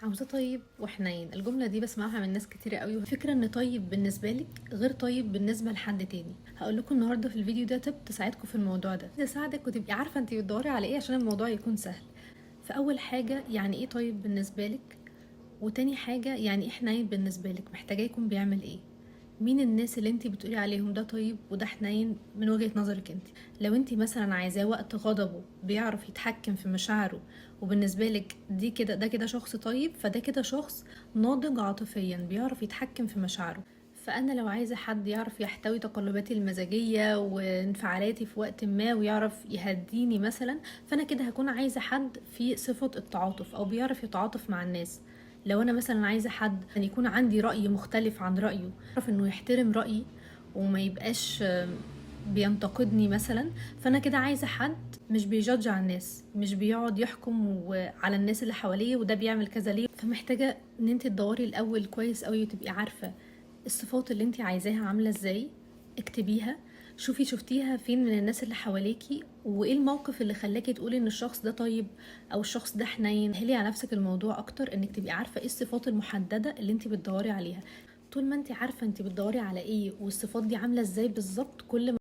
عاوزاه طيب وحنين. الجملة دي بسمعها من ناس كتيرة قوي. الفكرة ان طيب بالنسبة لك غير طيب بالنسبة لحد تاني. هقول لكم النهاردة في الفيديو ده تip تساعدكم في الموضوع ده، تساعدك وتبقي عارفة انت بتدوري على ايه عشان الموضوع يكون سهل. فاول حاجة يعني ايه طيب بالنسبة لك، وتاني حاجة يعني ايه حنين بالنسبة لك، محتاجاه يكون بيعمل ايه. مين الناس اللي انت بتقولي عليهم ده طيب وده حنين من وجهة نظرك انت؟ لو انت مثلا عايزاه وقت غضبه بيعرف يتحكم في مشاعره وبالنسبة لك دي كده ده كده شخص طيب، فده كده شخص ناضج عاطفيا بيعرف يتحكم في مشاعره. فانا لو عايزه حد يعرف يحتوي تقلباتي المزاجيه وانفعالاتي في وقت ما ويعرف يهديني مثلا، فانا كده هكون عايزه حد في صفه التعاطف او بيعرف يتعاطف مع الناس. لو انا مثلا عايزه حد ان يكون عندي راي مختلف عن رايه، يعرف انه يحترم رايي وما يبقاش بينتقدني مثلا، فانا كده عايزه حد مش بيجادج على الناس، مش بيقعد يحكم على الناس اللي حواليه وده بيعمل كذا ليه. فمحتاجه ان انت تدوري الاول كويس قوي وتبقي عارفه الصفات اللي انت عايزاها عامله ازاي، اكتبيها. شوفي شفتيها فين من الناس اللي حواليكي، وايه الموقف اللي خلاكي تقولي ان الشخص ده طيب او الشخص ده حنين. هلي على نفسك الموضوع اكتر انك تبقي عارفه ايه الصفات المحدده اللي انت بتدوري عليها. طول ما انت عارفه انت بتدوري على ايه والصفات دي عامله ازاي بالظبط، كل ما